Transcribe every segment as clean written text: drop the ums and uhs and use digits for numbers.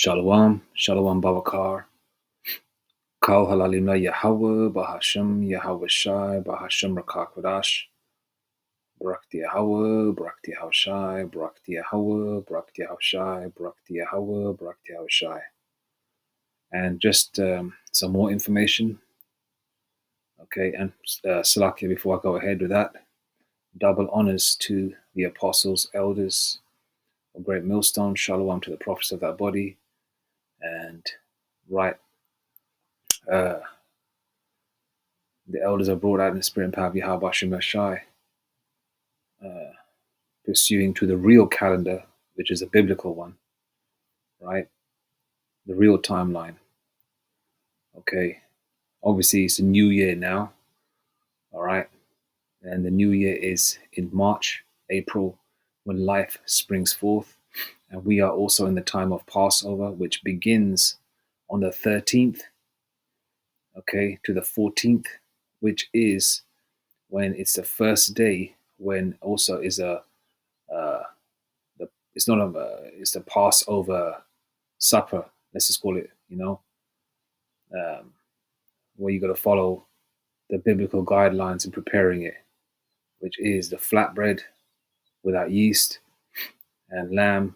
Shalom, Shalom Babakar, Kal Halalina Yahweh, Bahasham Yahweh Shai, Bahasham Rakakwadash, Brakti Yahweh, Brakti Hawshai, Brakti Yahweh, Brakti Hawshai, Brakti Yahweh, Brakti Hawshai. And just some more information, okay, and Salakia, before I go ahead with that, double honors to the apostles, elders of Great Millstone, Shalom to the prophets of that body, and right, the elders are brought out in the spirit and power of Yahweh Hashem Shai, pursuing to the real calendar, which is a biblical one, right? The real timeline. Okay. Obviously, it's a new year now, all right? And the new year is in March, April, when life springs forth. And we are also in the time of Passover, which begins on the 13th, okay, to the 14th, which is when it's the first day, when also is it's the Passover supper, let's just call it, where you got to follow the biblical guidelines in preparing it, which is the flatbread without yeast and lamb,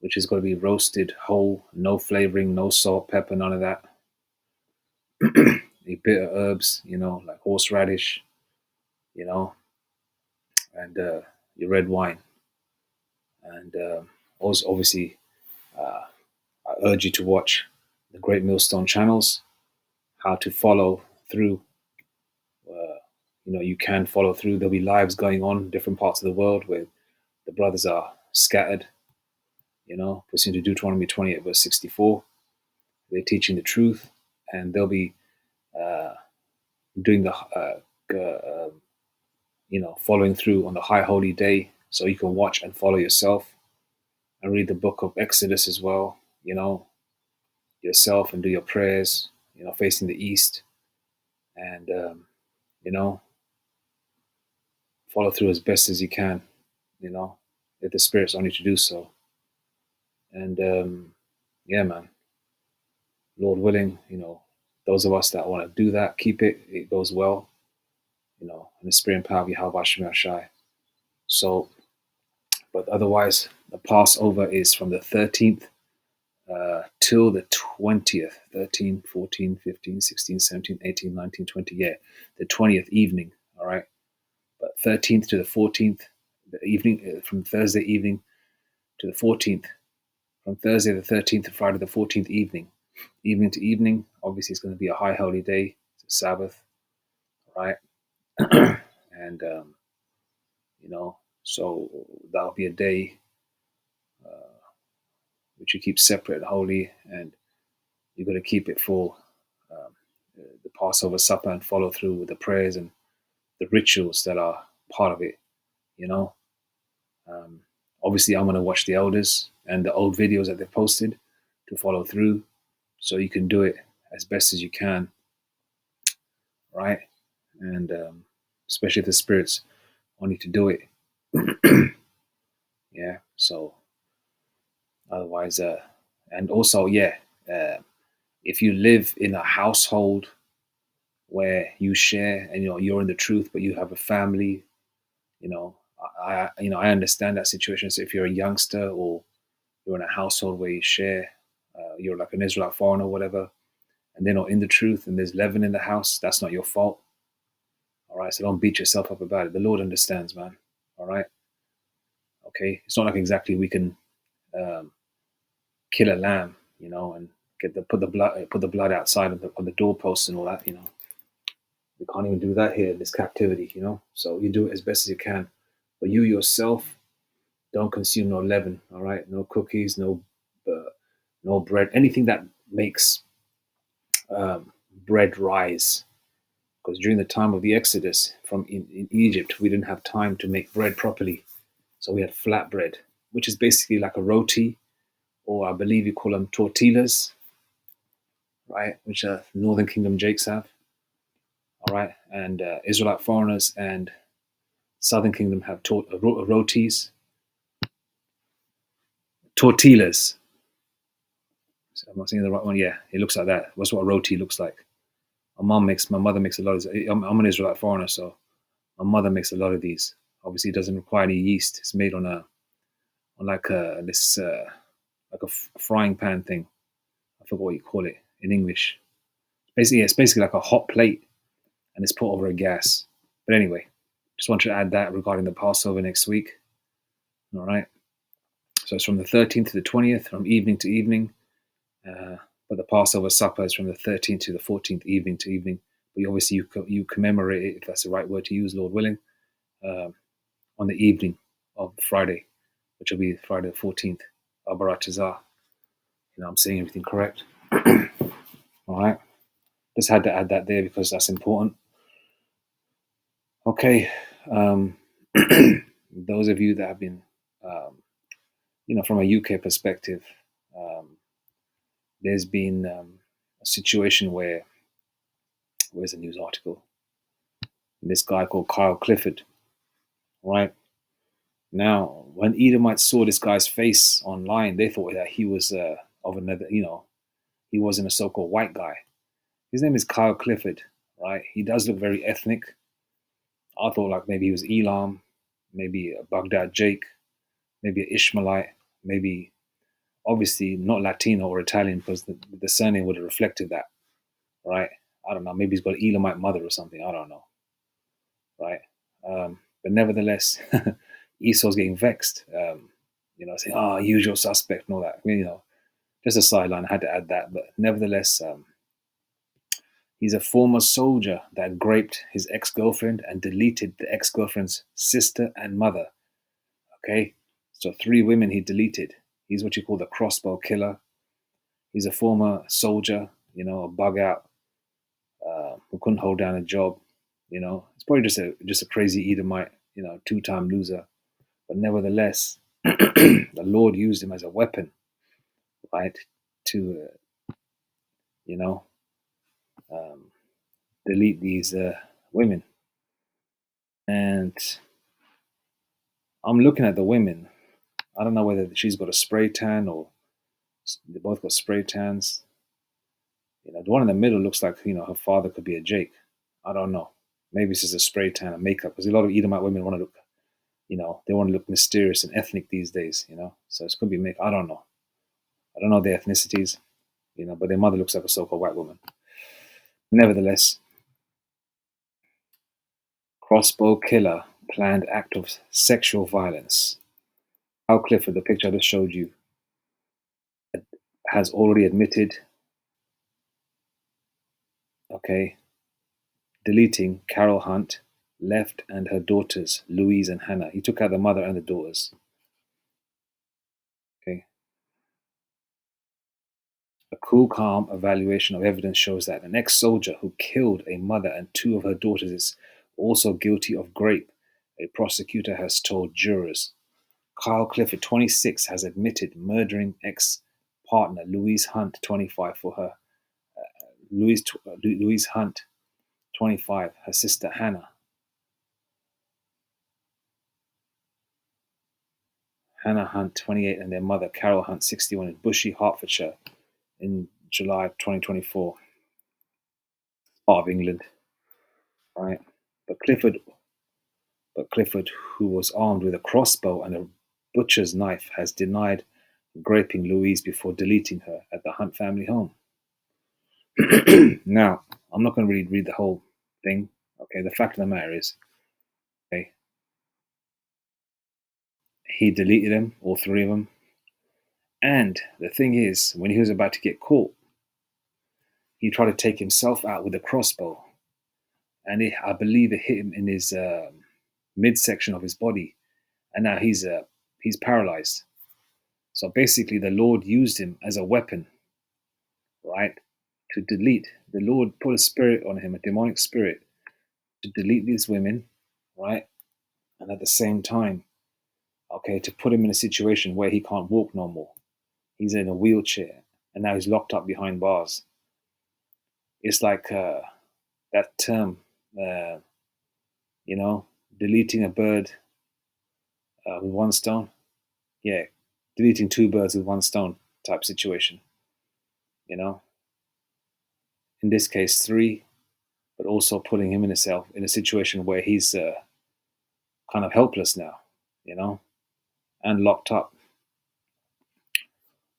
which is going to be roasted whole, no flavoring, no salt, pepper, none of that. The bitter herbs, like horseradish, and your red wine. And also, obviously, I urge you to watch the Great Millstone channels, how to follow through. You can follow through. There'll be lives going on in different parts of the world where the brothers are scattered, pursuant to Deuteronomy 28, verse 64. They're teaching the truth, and they'll be doing the, following through on the high holy day, so you can watch and follow yourself and read the book of Exodus as well, yourself, and do your prayers, facing the east, and, follow through as best as you can, if the Spirit's on you to do so. And yeah, man, Lord willing, those of us that want to do that, keep it goes well, in the spirit and power of Yahweh Hashem Shai. So, but otherwise, the Passover is from the 13th till the 20th, 13, 14, 15, 16, 17, 18, 19, 20, yeah, the 20th evening, all right? But 13th to the 14th, the evening, from Thursday evening to the 14th, from Thursday the 13th to Friday the 14th evening to evening. Obviously, it's going to be a high holy day. It's a Sabbath, right? And, so that'll be a day which you keep separate and holy, and you're going to keep it for the Passover supper and follow through with the prayers and the rituals that are part of it, Obviously, I'm going to watch the elders and the old videos that they've posted to follow through, so you can do it as best as you can, right? And especially if the Spirit's want you to do it. Yeah, so otherwise, and also, if you live in a household where you share and you're in the truth, but you have a family, I understand that situation. So if you're a youngster or you're in a household where you share, you're like an Israelite foreigner or whatever, and they're not in the truth and there's leaven in the house, that's not your fault. All right, so don't beat yourself up about it. The Lord understands, man. All right, okay. It's not like exactly we can kill a lamb, and put the blood outside on the doorposts and all that, We can't even do that here in this captivity, So you do it as best as you can. But you yourself, don't consume no leaven, all right? No cookies, no bread, anything that makes bread rise. Because during the time of the Exodus from in Egypt, we didn't have time to make bread properly. So we had flat bread, which is basically like a roti, or I believe you call them tortillas, right? Which Northern Kingdom Jakes have. All right, and Israelite foreigners and Southern Kingdom have rotis, tortillas. I'm not seeing the right one. Yeah, it looks like that. That's what roti looks like. My mother makes a lot of. I'm an Israelite foreigner, so my mother makes a lot of these. Obviously, it doesn't require any yeast. It's made on like this like a frying pan thing. I forgot what you call it in English. Basically, it's basically like a hot plate, and it's put over a gas. But anyway, just wanted to add that regarding the Passover next week. All right. So it's from the 13th to the 20th, from evening to evening. But the Passover supper is from the 13th to the 14th, evening to evening. But obviously, you commemorate it, if that's the right word to use, Lord willing, on the evening of Friday, which will be Friday the 14th, Abaratazah. I'm saying everything correct. All right. Just had to add that there because that's important. Okay. Those of you that have been, from a UK perspective, there's been a situation where's a news article? This guy called Kyle Clifford, right? Now, when Edomites saw this guy's face online, they thought that he was of another, he wasn't a so-called white guy. His name is Kyle Clifford, right? He does look very ethnic. I thought like maybe he was Elam, maybe a Baghdad Jake, maybe an Ishmaelite, maybe obviously not Latino or Italian because the surname would have reflected that, right? I don't know. Maybe he's got an Elamite mother or something. I don't know, right? But nevertheless, Esau's getting vexed, saying, usual suspect and all that. Just a sideline. I had to add that. But nevertheless, he's a former soldier that raped his ex-girlfriend and deleted the ex-girlfriend's sister and mother. Okay? So 3 women he deleted. He's what you call the crossbow killer. He's a former soldier, a bug out who couldn't hold down a job. It's probably just a crazy Edomite, 2-time loser. But nevertheless, the Lord used him as a weapon, right, to, delete these women. And I'm looking at the women. I don't know whether she's got a spray tan or they both got spray tans. The one in the middle looks like, her father could be a Jake. I don't know. Maybe it's just a spray tan and makeup because a lot of Edomite women want to look, they want to look mysterious and ethnic these days, So it could be makeup. I don't know. I don't know their ethnicities, but their mother looks like a so-called white woman. Nevertheless, crossbow killer planned act of sexual violence. Al Clifford, the picture I just showed you, has already admitted, deleting Carol Hunt, left, and her daughters, Louise and Hannah. He took out the mother and the daughters. Okay. A cool, calm evaluation of evidence shows that an ex-soldier who killed a mother and 2 of her daughters is also guilty of rape, a prosecutor has told jurors. Kyle Clifford, 26, has admitted murdering ex-partner Louise Hunt, 25, for her. Louise Hunt, 25, her sister Hannah. Hannah Hunt, 28, and their mother Carol Hunt, 61, in Bushey, Hertfordshire, in July 2024. Part of England, right? But Clifford, who was armed with a crossbow and a butcher's knife, has denied raping Louise before deleting her at the Hunt family home. Now, I'm not going to really read the whole thing. Okay, the fact of the matter is, he deleted them, all 3 of them. And the thing is, when he was about to get caught, he tried to take himself out with a crossbow. And I believe it hit him in his midsection of his body. And now he's paralyzed. So basically, the Lord used him as a weapon, right, to delete. The Lord put a spirit on him, a demonic spirit, to delete these women, right? And at the same time, to put him in a situation where he can't walk no more. He's in a wheelchair, and now he's locked up behind bars. It's like that term, deleting a bird with one stone. Yeah, deleting 2 birds with one stone type situation. you know, in this case 3, but also putting him in himself in a situation where he's kind of helpless now, you know, and locked up.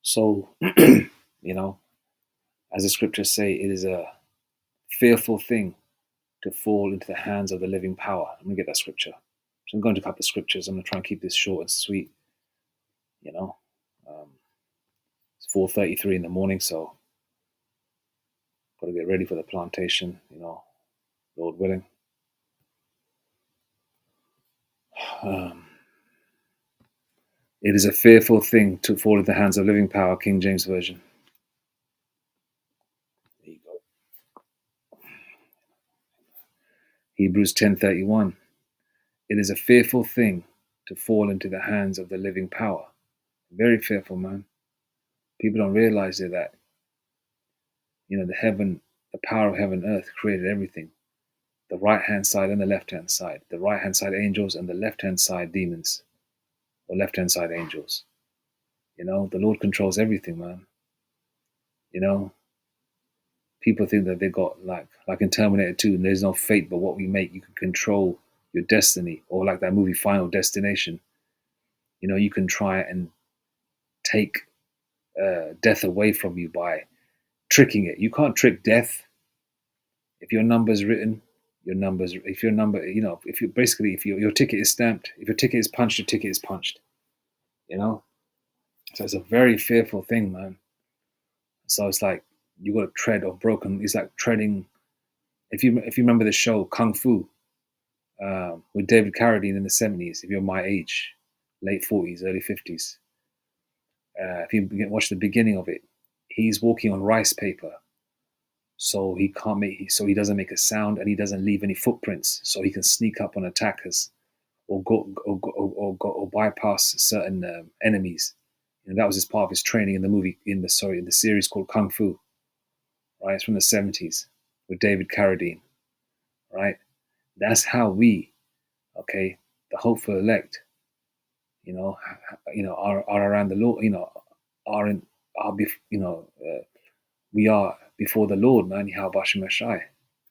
So, you know, as the scriptures say, it is a fearful thing to fall into the hands of the living power. I'm going to get that scripture. So I'm going to a couple of scriptures. I'm going to try and keep this short and sweet, you know. Um, it's 4:33 in the morning, so got to get ready for the plantation, you know, Lord willing. It is a fearful thing to fall into the hands of living power, King James Version. There you go. Hebrews 10:31. It is a fearful thing to fall into the hands of the living power. Very fearful, man. People don't realize that, you know, the power of heaven and earth created everything. The right hand side and the left hand side. The right hand side angels and the left hand side demons. Or left hand side angels. You know, the Lord controls everything, man. You know, people think that they got like in Terminator 2, and there's no fate but what we make. You can control your destiny, or like that movie Final Destination. You know, you can try and take death away from you by tricking it. You can't trick death. If your number's written, if your number, you know, if you basically, if your ticket is stamped, if your ticket is punched, your ticket is punched. You know, so it's a very fearful thing, man. So it's like you got to tread or broken. It's like treading. If you remember the show Kung Fu with David Carradine in the 70s, if you're my age, late 40s, early 50s, if you watch the beginning of it, he's walking on rice paper, so he doesn't make a sound and he doesn't leave any footprints, so he can sneak up on attackers or or bypass certain enemies. And that was his part of his training in the movie in the series called Kung Fu. Right, it's from the 70s with David Carradine. Right, that's how we, okay, the hopeful elect, are around the Lord, are in, are, we are before the Lord, man, Yahweh.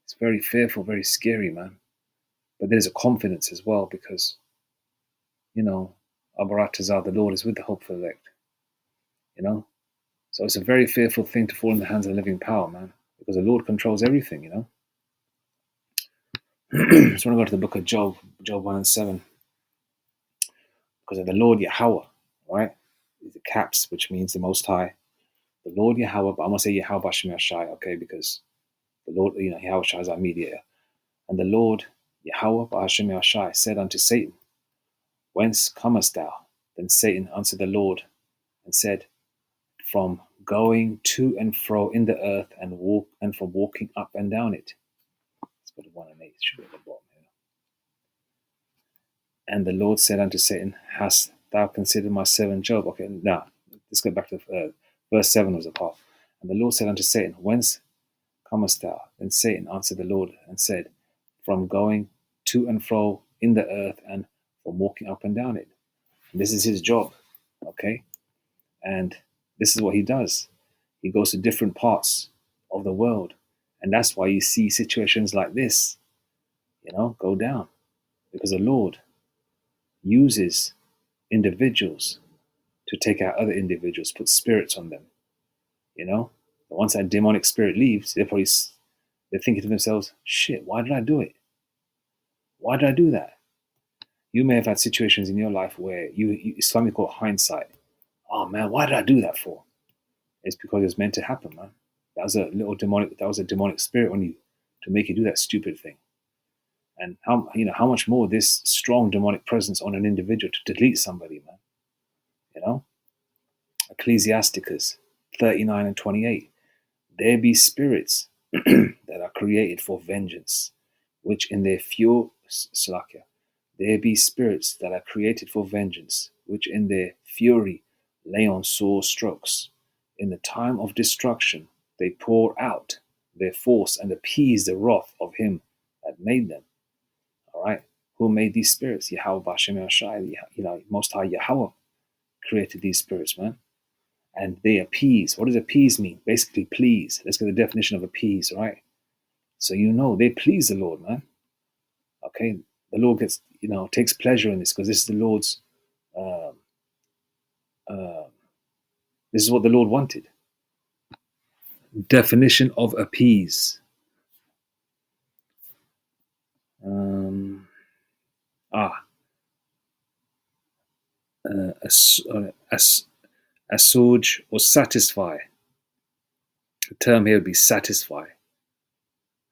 It's very fearful, very scary, man. But there's a confidence as well because, Abaratazar, the Lord is with the hopeful elect, you know. So it's a very fearful thing to fall in the hands of the living power, man, because the Lord controls everything, you know. So I want to go to the book of Job, Job 1:7, because of the Lord Yahweh, right? The caps, which means the Most High. The Lord Yahweh, but I'm going to say Yahweh Bashem Yashai, okay, because the Lord, Yahweh Shai is our mediator. And the Lord Yahweh Bashem Yashai said unto Satan, Whence comest thou? Then Satan answered the Lord and said, From going to and fro in the earth and from walking up and down it. Let's go to 1 and 8, it should be at the bottom here. And the Lord said unto Satan, Hast thou considered my servant Job? Okay, now let's go back to verse 7 was the part. And the Lord said unto Satan, Whence comest thou? Then Satan answered the Lord and said, From going to and fro in the earth and from walking up and down it. And this is his job, okay? And this is what he does. He goes to different parts of the world. And that's why you see situations like this, go down. Because the Lord uses individuals to take out other individuals, put spirits on them, But once that demonic spirit leaves, they're thinking to themselves, shit, why did I do it? Why did I do that? You may have had situations in your life where it's something called hindsight. Oh man, why did I do that for? It's because it's meant to happen, man. That was a demonic spirit on you to make you do that stupid thing. And how much more this strong demonic presence on an individual to delete somebody, man. Ecclesiasticus 39:28. There be spirits that are created for vengeance, which in their there be spirits that are created for vengeance, which in their fury lay on sore strokes. In the time of destruction, they pour out their force and appease the wrath of him that made them. All right. Who made these spirits? Yahweh Bashem Yashai, Most High Yahweh created these spirits, man. and they appease. What does appease mean? Basically, please. Let's get the definition of appease, right? So they please the Lord, man. Okay, the Lord gets takes pleasure in this because this is the Lord's. Uh, uh, this is what the Lord wanted. Definition of appease. Um, ah, assuage or satisfy. The term here would be satisfy.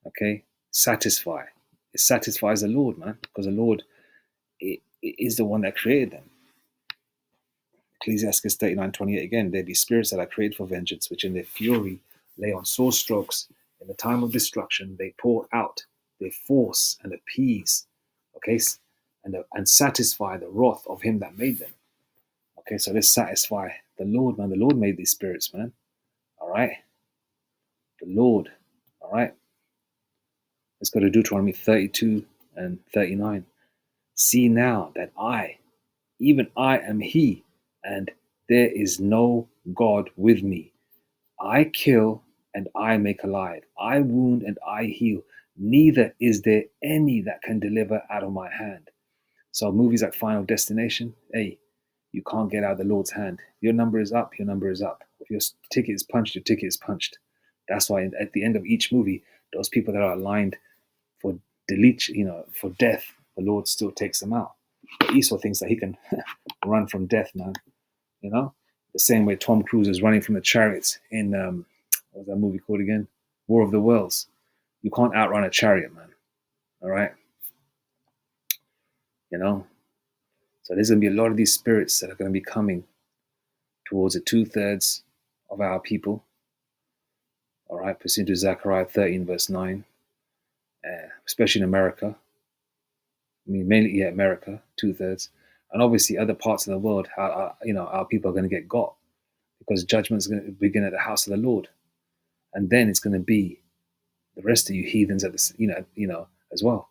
Okay, satisfy. It satisfies the Lord, man, because the Lord is the one that created them. Ecclesiastes 39:28 again, there be spirits that are created for vengeance, which in their fury lay on sore strokes. In the time of destruction, they pour out, they force and appease, okay, and satisfy the wrath of him that made them. Okay, so let's satisfy the Lord, man. The Lord made these spirits, man. All right, the Lord. All right, let's go to Deuteronomy 32 and 39. See now that even I am he, and there is no God with me. I kill and I make alive. I wound and I heal. Neither is there any that can deliver out of my hand. So movies like Final Destination, hey, you can't get out of the Lord's hand. Your number is up, your number is up. If your ticket is punched, your ticket is punched. That's why at the end of each movie, those people that are aligned for for death, the Lord still takes them out. But Esau thinks that he can run from death, man. The same way Tom Cruise is running from the chariots in what was that movie called again? War of the Worlds. You can't outrun a chariot, man. All right, So there's gonna be a lot of these spirits that are gonna be coming towards the 2/3 of our people. All right, pursuant to Zechariah 13 verse 9, especially in America. I mean, mainly America, 2/3, and obviously other parts of the world. Our people are going to get got because judgment is going to begin at the house of the Lord, and then it's going to be the rest of you heathens at this, as well.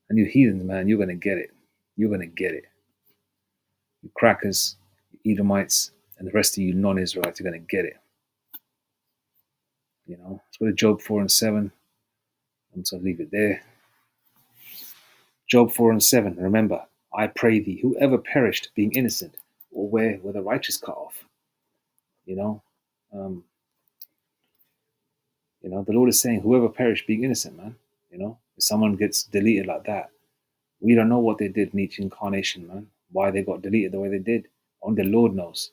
And you heathens, man, you're going to get it. You're going to get it. You crackers, you Edomites, and the rest of you non-Israelites are going to get it. Let's go to Job 4 and 7. I'm just going to leave it there. Job 4 and 7. Remember, I pray thee, whoever perished being innocent, or where were the righteous cut off? The Lord is saying, whoever perished being innocent, man. If someone gets deleted like that, we don't know what they did in each incarnation, man. Why they got deleted the way they did. Only the Lord knows.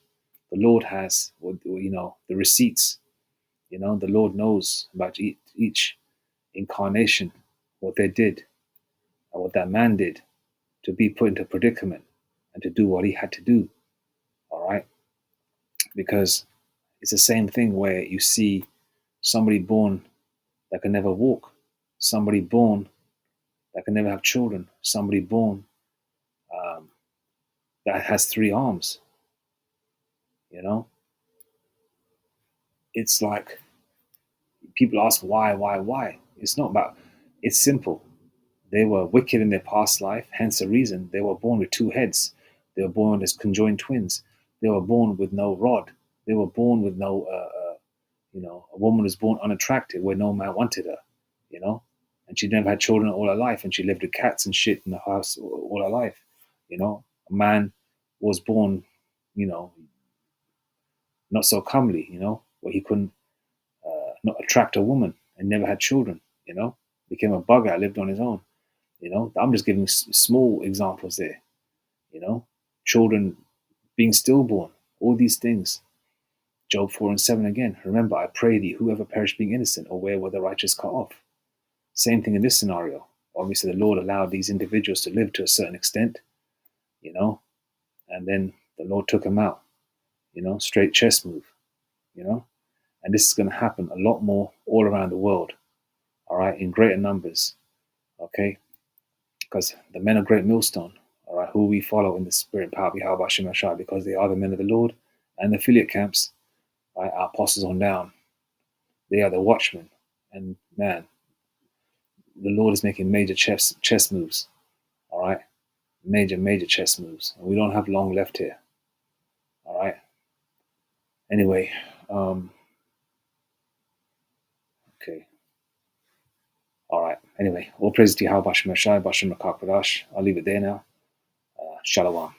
The Lord has, the receipts. The Lord knows about each incarnation, what they did, and what that man did to be put into a predicament and to do what he had to do. All right? Because it's the same thing where you see somebody born that can never walk, somebody born that can never have children, somebody born that has 3 arms. It's like people ask why. It's not about, it's simple. They were wicked in their past life, hence the reason they were born with 2 heads. They were born as conjoined twins. They were born with no rod. They were born with no, a woman was born unattractive where no man wanted her, and she never had children all her life, and she lived with cats and shit in the house all her life. A man was born, not so comely, where he couldn't not attract a woman and never had children, became a bugger, lived on his own. I'm just giving small examples there. Children being stillborn, all these things. Job 4 and 7 again. Remember, I pray thee, whoever perished being innocent, or where were the righteous cut off? Same thing in this scenario. Obviously, the Lord allowed these individuals to live to a certain extent, and then the Lord took them out, straight chess move, and this is going to happen a lot more all around the world, all right, in greater numbers, okay, because the men of Great Millstone, all right, who we follow in the spirit and power of Yahweh Hashem Ashai, because they are the men of the Lord, and the affiliate camps, right, our apostles on down, they are the watchmen, and man, the Lord is making major chess moves, all right, major chess moves, and we don't have long left here, all right. Anyway, okay. All right. Anyway, all praise to Yahweh Bashem Mashai, Bashem Makak I'll leave it there now. Shalom.